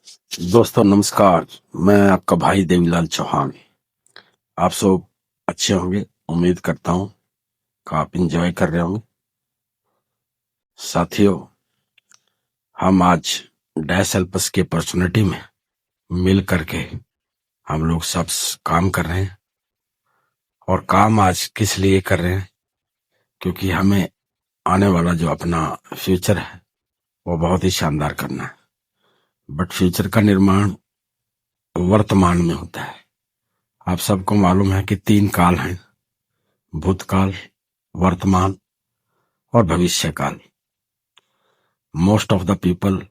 दोस्तों नमस्कार। मैं आपका भाई देवीलाल चौहान। आप सब अच्छे होंगे, उम्मीद करता हूं कि आप एंजॉय कर रहे होंगे। साथियों, हम आज डैश एल्पस की अपॉर्चुनिटी में मिल करके हम लोग सब काम कर रहे हैं। और काम आज किस लिए कर रहे हैं? क्योंकि हमें आने वाला जो अपना फ्यूचर है वो बहुत ही शानदार करना है। बट फ्यूचर का निर्माण वर्तमान में होता है। आप सबको मालूम है कि 3 काल हैं: भूतकाल, वर्तमान और भविष्य काल। मोस्ट ऑफ द पीपल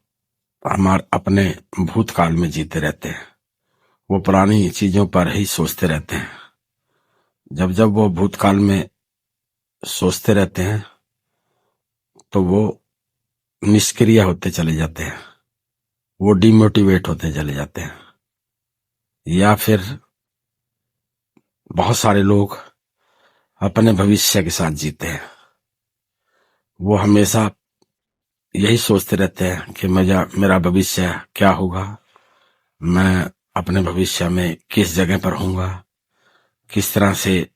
हमारे अपने भूतकाल में जीते रहते हैं। वो पुरानी चीजों पर ही सोचते रहते हैं। जब जब वो भूतकाल में सोचते रहते हैं तो वो निष्क्रिय होते चले जाते हैं, वो डिमोटिवेट होते चले जाते हैं। या फिर बहुत सारे लोग अपने भविष्य के साथ जीते हैं। वो हमेशा यही सोचते रहते हैं कि मेरा भविष्य क्या होगा, मैं अपने भविष्य में किस जगह पर होऊंगा, किस तरह से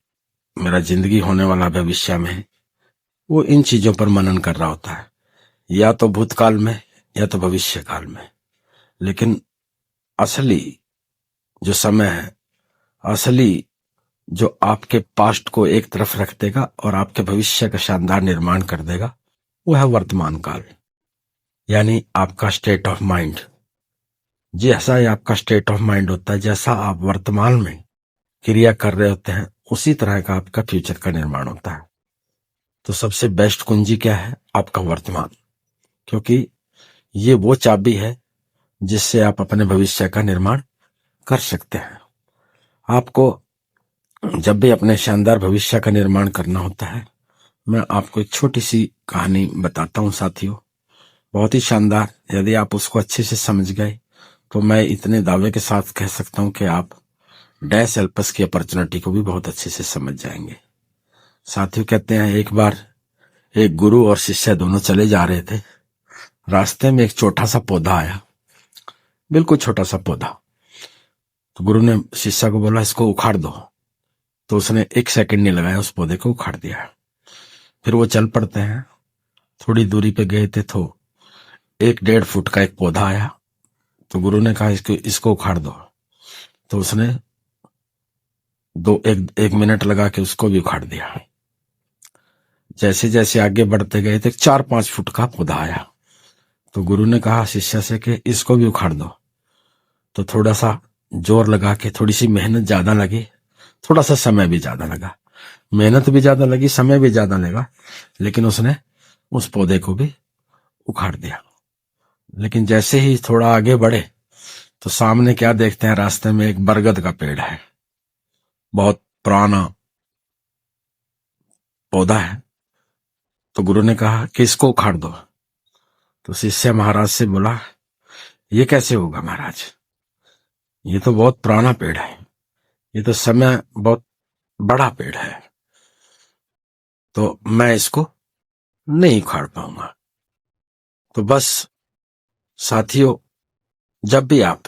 मेरा जिंदगी होने वाला भविष्य में। वो इन चीजों पर मनन कर रहा होता है, या तो भूतकाल में या तो भविष्य काल में। लेकिन असली जो समय है, असली जो आपके पास्ट को एक तरफ रख देगा और आपके भविष्य का शानदार निर्माण कर देगा, वो है वर्तमान काल, यानी आपका स्टेट ऑफ माइंड। जैसा ही आपका स्टेट ऑफ माइंड होता है, जैसा आप वर्तमान में क्रिया कर रहे होते हैं, उसी तरह का आपका फ्यूचर का निर्माण होता है। तो सबसे बेस्ट कुंजी क्या है? आपका वर्तमान। क्योंकि ये वो चाबी है जिससे आप अपने भविष्य का निर्माण कर सकते हैं। आपको जब भी अपने शानदार भविष्य का निर्माण करना होता है, मैं आपको एक छोटी सी कहानी बताता हूं साथियों, बहुत ही शानदार। यदि आप उसको अच्छे से समझ गए तो मैं इतने दावे के साथ कह सकता हूं कि आप डैश एल्पस की अपॉर्चुनिटी को भी बहुत अच्छे से समझ जाएंगे। साथियों, कहते हैं एक बार एक गुरु और शिष्य दोनों चले जा रहे थे। रास्ते में एक छोटा सा पौधा आया, बिल्कुल छोटा सा पौधा। तो गुरु ने शिष्य को बोला, इसको उखाड़ दो। तो उसने 1 सेकंड नहीं लगाया, उस पौधे को उखाड़ दिया। फिर वो चल पड़ते हैं। थोड़ी दूरी पे गए थे तो 1-1.5 फुट का एक पौधा आया। तो गुरु ने कहा, इसको उखाड़ दो। तो उसने एक मिनट लगा के उसको भी उखाड़ दिया। जैसे जैसे आगे बढ़ते गए थे 4-5 फुट का पौधा आया। तो गुरु ने कहा शिष्य से कि इसको भी उखाड़ दो। तो थोड़ा सा जोर लगा के, थोड़ी सी मेहनत ज्यादा लगी, थोड़ा सा समय भी ज्यादा लगा। मेहनत भी ज्यादा लगी, समय भी ज्यादा लगा, लेकिन उसने उस पौधे को भी उखाड़ दिया। लेकिन जैसे ही थोड़ा आगे बढ़े तो सामने क्या देखते हैं? रास्ते में एक बरगद का पेड़ है, बहुत पुराना पौधा है। तो गुरु ने कहा कि इसको उखाड़ दो। तो शिष्य महाराज से बोला, ये कैसे होगा महाराज, ये तो बहुत पुराना पेड़ है, ये तो समय बहुत बड़ा पेड़ है, तो मैं इसको नहीं उखाड़ पाऊंगा। तो बस साथियों, जब भी आप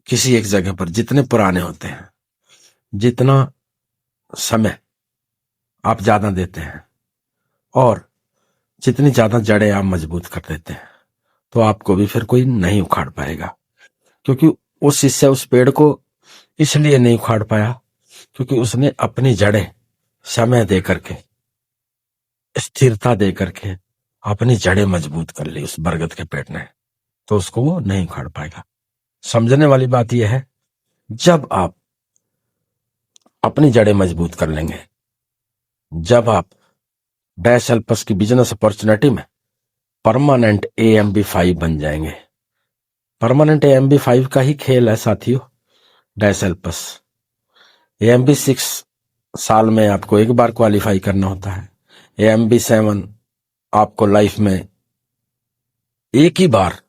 किसी एक जगह पर जितने पुराने होते हैं, जितना समय आप ज्यादा देते हैं और जितनी ज्यादा जड़ें आप मजबूत कर देते हैं, तो आपको भी फिर कोई नहीं उखाड़ पाएगा। क्योंकि उस शिष्य उस पेड़ को इसलिए नहीं उखाड़ पाया क्योंकि उसने अपनी जड़ें समय दे करके, स्थिरता दे करके अपनी जड़ें मजबूत कर ली उस बरगद के पेड़ ने। तो उसको वो नहीं उखाड़ पाएगा। समझने वाली बात यह है, जब आप अपनी जड़ें मजबूत कर लेंगे, जब आप डैश एल्पस की बिजनेस अपॉर्चुनिटी में परमानेंट AMB5 बन जाएंगे। परमानेंट AMB5 का ही खेल है साथियों डैश एल्पस। AMB6 साल में आपको एक बार क्वालिफाई करना होता है। AMB7 आपको लाइफ में एक ही बार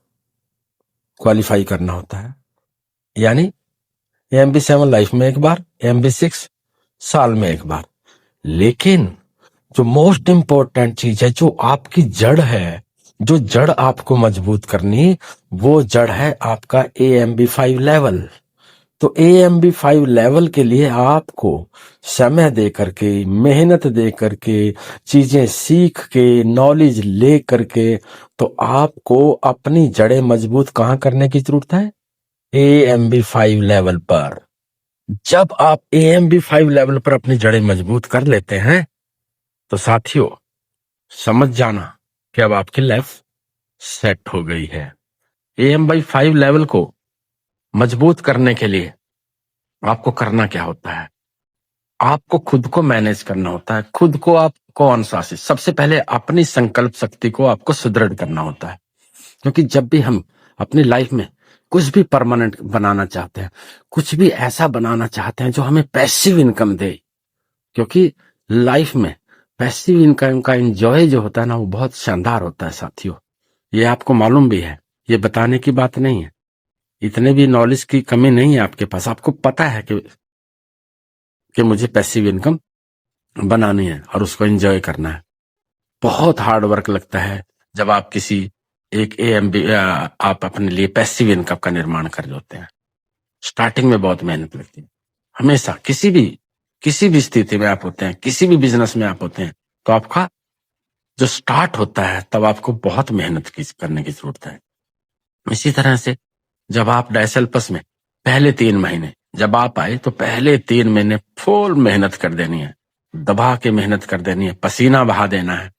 क्वालिफाई करना होता है। यानी AMB7 लाइफ में एक बार, AMB6 साल में एक बार। लेकिन जो मोस्ट इंपॉर्टेंट चीज है, जो आपकी जड़ है, जो जड़ आपको मजबूत करनी, वो जड़ है आपका AMB5 लेवल। तो AMB5 लेवल के लिए आपको समय दे करके, मेहनत दे करके, चीजें सीख के, नॉलेज ले करके, तो आपको अपनी जड़ें मजबूत कहाँ करने की जरूरत है? AMB5 लेवल पर। जब आप AMB5 लेवल पर अपनी जड़ें मजबूत कर लेते हैं, तो साथियों समझ जाना कि अब आपकी लाइफ सेट हो गई है। AMB5 लेवल को मजबूत करने के लिए आपको करना क्या होता है? आपको खुद को मैनेज करना होता है, खुद को आपको अनुशासित, सबसे पहले अपनी संकल्प शक्ति को आपको सुदृढ़ करना होता है। क्योंकि जब भी हम अपनी लाइफ में कुछ भी परमानेंट बनाना चाहते हैं, कुछ भी ऐसा बनाना चाहते हैं जो हमें पैसिव इनकम दे, क्योंकि लाइफ में पैसिव इनकम का एंजॉय जो होता है ना, वो बहुत शानदार होता है साथियों। ये आपको मालूम भी है, ये बताने की बात नहीं है, इतने भी नॉलेज की कमी नहीं है आपके पास। आपको पता है कि मुझे पैसिव इनकम बनानी है और उसको एंजॉय करना है। बहुत हार्ड वर्क लगता है जब आप किसी एक AMB आप अपने लिए पैसिव इनकम का निर्माण कर रहे होते हैं। स्टार्टिंग में बहुत मेहनत लगती है, हमेशा किसी भी स्थिति में आप होते हैं, किसी भी बिजनेस में आप होते हैं, तो आपका जो स्टार्ट होता है तब आपको बहुत मेहनत करने की जरूरत है। इसी तरह से जब आप डायसल्पस में पहले 3 महीने जब आप आए, तो पहले 3 महीने फुल मेहनत कर देनी है, दबा के मेहनत कर देनी है, पसीना बहा देना है।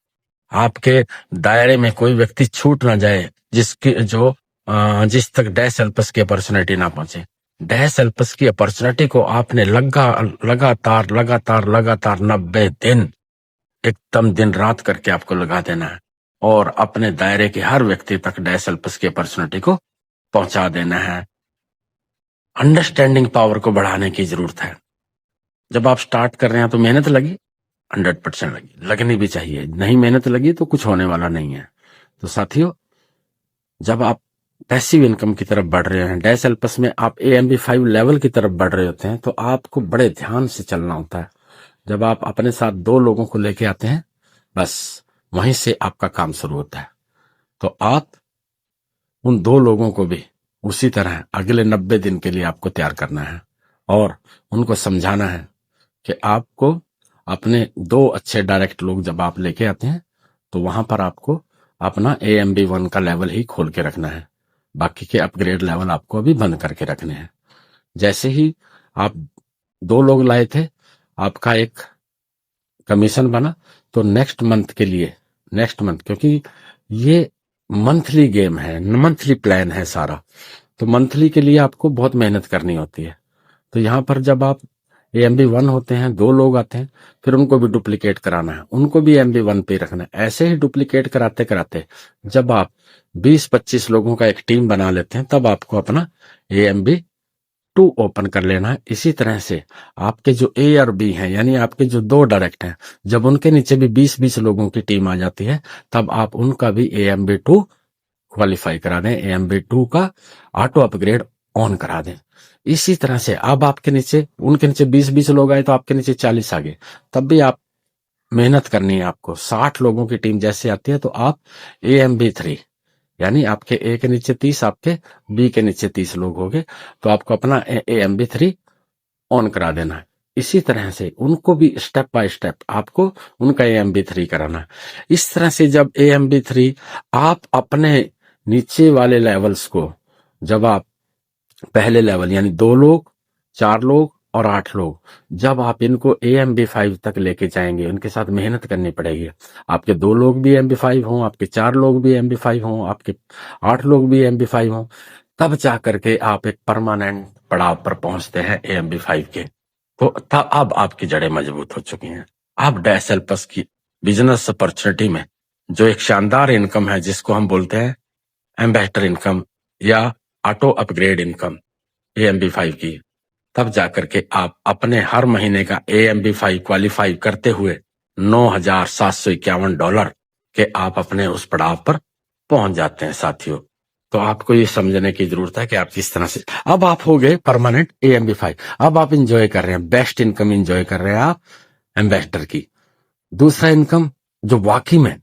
आपके दायरे में कोई व्यक्ति छूट ना जाए जिस तक डायसल्पस की अपॉर्चुनिटी ना पहुंचे। डायसल्पस की अपॉर्चुनिटी को आपने लगातार 90 दिन एकदम दिन रात करके आपको लगा देना है और अपने दायरे के हर व्यक्ति तक डायसल्पस की अपॉर्चुनिटी को पहुंचा देना है। अंडरस्टैंडिंग पावर को बढ़ाने की जरूरत है। जब आप स्टार्ट कर रहे हैं तो मेहनत लगी, 100% लगी, लगनी भी चाहिए। नहीं मेहनत लगी तो कुछ होने वाला नहीं है। तो साथियों, जब आप पैसिव इनकम की तरफ बढ़ रहे हैं, डायसल्पस में आप AMB5 लेवल की तरफ बढ़ रहे होते हैं, तो आपको बड़े ध्यान से चलना होता है। जब आप अपने साथ 2 लोगों को लेके आते हैं, बस वहीं से आपका काम शुरू होता है। तो आप उन 2 लोगों को भी उसी तरह अगले 90 दिन के लिए आपको तैयार करना है और उनको समझाना है कि आपको अपने 2 अच्छे डायरेक्ट लोग जब आप लेके आते हैं, तो वहां पर आपको अपना AMB1 का लेवल ही खोल के रखना है, बाकी के अपग्रेड लेवल आपको अभी बंद करके रखने हैं। जैसे ही आप 2 लोग लाए थे, आपका एक कमीशन बना, तो नेक्स्ट मंथ, क्योंकि ये मंथली गेम है, मंथली प्लान है सारा, तो मंथली के लिए आपको बहुत मेहनत करनी होती है। तो यहाँ पर जब आप AMB1 होते हैं, 2 लोग आते हैं, फिर उनको भी डुप्लीकेट कराना है, उनको भी AMB1 पे रखना है। ऐसे ही डुप्लीकेट कराते कराते जब आप 20-25 लोगों का एक टीम बना लेते हैं, तब आपको अपना AMB2 ओपन कर लेना है। इसी तरह से आपके जो A और B हैं, यानी आपके जो 2 डायरेक्ट हैं, जब उनके नीचे भी 20-20 लोगों की टीम आ जाती है, तब आप उनका भी AMB2 क्वालिफाई करा दें, AMB2 का ऑटो अपग्रेड ऑन करा दें। इसी तरह से अब उनके नीचे 20-20 लोग आए, तो आपके नीचे 40 आ गए, तब भी आप मेहनत करनी है। आपको 60 लोगों की टीम जैसे आती है, तो आप AMB3, यानी आपके A के नीचे 30, आपके B के नीचे 30 लोग हो गए, तो आपको अपना AMB3 ऑन करा देना है। इसी तरह से उनको भी स्टेप बाय स्टेप आपको उनका AMB3 कराना है। इस तरह से जब AMB3 आप अपने नीचे वाले लेवल्स को, जब आप पहले लेवल यानी 2 लोग, 4 लोग और 8 लोग, जब आप इनको AMB5 तक लेके जाएंगे, उनके साथ मेहनत करनी पड़ेगी। आपके 2 लोग भी AMB5 हों, आपके 4 लोग भी AMB5 हों, आपके 8 लोग भी AMB5 हों, तब जा करके आप एक परमानेंट पड़ाव पर पहुंचते हैं AMB5 के। तो तब अब आपकी जड़ें मजबूत हो चुकी हैं। आप डायसल्पस की बिजनेस अपॉर्चुनिटी में जो एक शानदार इनकम है, जिसको हम बोलते हैं एम्बेसडर इनकम या ऑटो अपग्रेड इनकम AMB5 की, तब जाकर के आप अपने हर महीने का AMB5 क्वालिफाई करते हुए $9,751 के आप अपने उस पड़ाव पर पहुंच जाते हैं साथियों। तो आपको ये समझने की जरूरत है कि आप किस तरह से, अब आप हो गए परमानेंट AMB5, अब आप इंजॉय कर रहे हैं, बेस्ट इनकम इंजॉय कर रहे हैं आप एम्बेसडर की। दूसरा इनकम जो वाकई में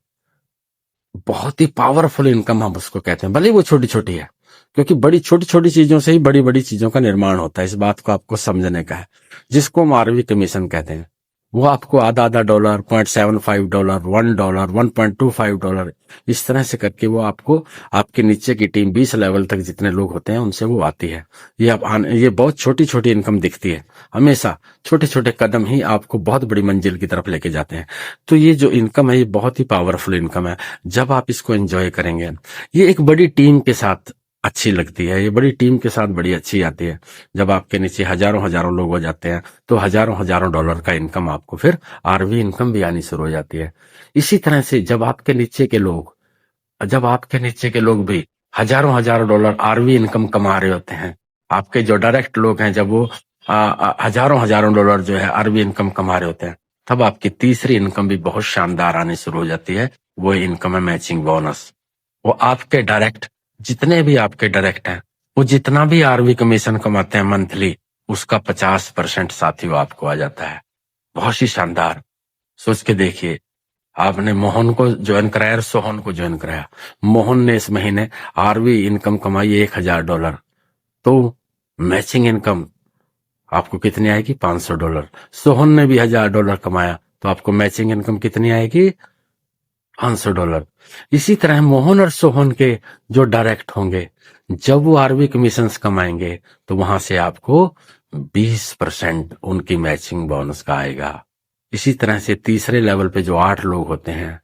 बहुत ही पावरफुल इनकम हम उसको कहते हैं, भले ही वो छोटी छोटी है, क्योंकि बड़ी छोटी छोटी चीजों से ही बड़ी बड़ी चीजों का निर्माण होता है। इस बात को आपको समझने का है। जिसको हम आरवी कमीशन कहते हैं, वो आपको आधा आधा डॉलर, $0.75, $1, $1.25, इस तरह से करके वो आपको, आपके नीचे की टीम 20 लेवल तक जितने लोग होते हैं उनसे वो आती है। ये बहुत छोटी छोटी इनकम दिखती है। हमेशा छोटे छोटे कदम ही आपको बहुत बड़ी मंजिल की तरफ लेके जाते हैं। तो ये जो इनकम है, ये बहुत ही पावरफुल इनकम है। जब आप इसको एंजॉय करेंगे, ये एक बड़ी टीम के साथ अच्छी लगती है, ये बड़ी टीम के साथ बड़ी अच्छी आती है। जब आपके नीचे हजारों हजारों लोग हो जाते हैं, तो हजारों हजारों डॉलर का इनकम आपको फिर आरवी इनकम भी आनी शुरू हो जाती है। इसी तरह से जब आपके नीचे के लोग भी हजारों हजारों डॉलर आरवी इनकम कमा रहे होते हैं, आपके जो डायरेक्ट लोग हैं, जब वो हजारों हजारों डॉलर जो है आरवी इनकम कमा रहे होते हैं, तब आपकी तीसरी इनकम भी बहुत शानदार आनी शुरू हो जाती है। वो इनकम है मैचिंग बोनस। वो आपके डायरेक्ट, जितने भी आपके डायरेक्ट हैं, वो जितना भी आरवी कमीशन कमाते हैं मंथली, उसका 50% साथियों आपको आ जाता है। बहुत ही शानदार। सोच के देखिए, आपने मोहन को ज्वाइन कराया और सोहन को ज्वाइन कराया। मोहन ने इस महीने आरवी इनकम कमाई $1000, तो मैचिंग इनकम आपको कितनी आएगी? $500। सोहन ने भी $1000 कमाया, तो आपको मैचिंग इनकम कितनी आएगी? $500। इसी तरह मोहन और सोहन के जो डायरेक्ट होंगे, जब वो आरवी कमीशंस कमाएंगे, तो वहां से आपको 20% उनकी मैचिंग बोनस का आएगा। इसी तरह से तीसरे लेवल पे जो 8 लोग होते हैं,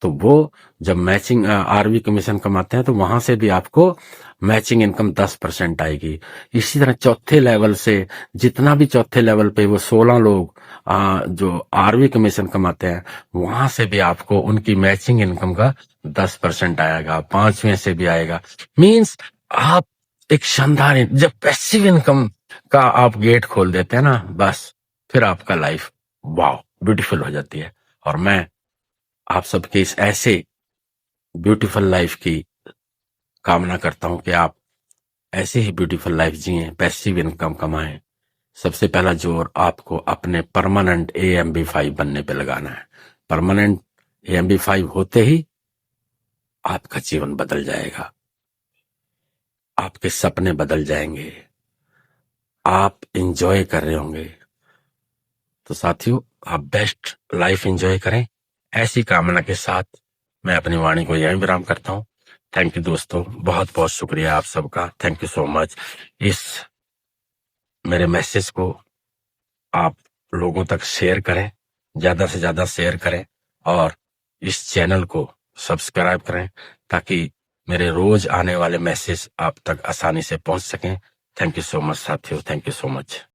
तो वो जब मैचिंग आरवी कमीशन कमाते हैं, तो वहां से भी आपको मैचिंग इनकम 10% आएगी। इसी तरह चौथे लेवल से, जितना भी चौथे लेवल पे वो 16 लोग जो आरवी कमीशन कमाते हैं, वहां से भी आपको उनकी मैचिंग इनकम का 10% आएगा। पांचवें से भी आएगा। मीन्स आप एक शानदार, जब पैसिव इनकम का आप गेट खोल देते हैं ना, बस फिर आपका लाइफ वाओ ब्यूटीफुल हो जाती है। और मैं आप सबके इस ऐसे ब्यूटीफुल लाइफ की कामना करता हूं कि आप ऐसे ही ब्यूटीफुल लाइफ जिएं, पैसिव इनकम कमाएं। सबसे पहला जोर आपको अपने परमानेंट AMB5 बनने पे लगाना है। परमानेंट AMB5 होते ही आपका जीवन बदल जाएगा, आपके सपने बदल जाएंगे, आप एंजॉय कर रहे होंगे। तो साथियों, आप बेस्ट लाइफ एंजॉय करें। ऐसी कामना के साथ मैं अपनी वाणी को यहीं विराम करता हूं। थैंक यू दोस्तों, बहुत बहुत शुक्रिया आप सबका। Thank you so much. इस मेरे मैसेज को आप लोगों तक शेयर करें, ज्यादा से ज्यादा शेयर करें, और इस चैनल को सब्सक्राइब करें, ताकि मेरे रोज आने वाले मैसेज आप तक आसानी से पहुंच सकें। थैंक यू सो मच साथियों, थैंक यू सो मच।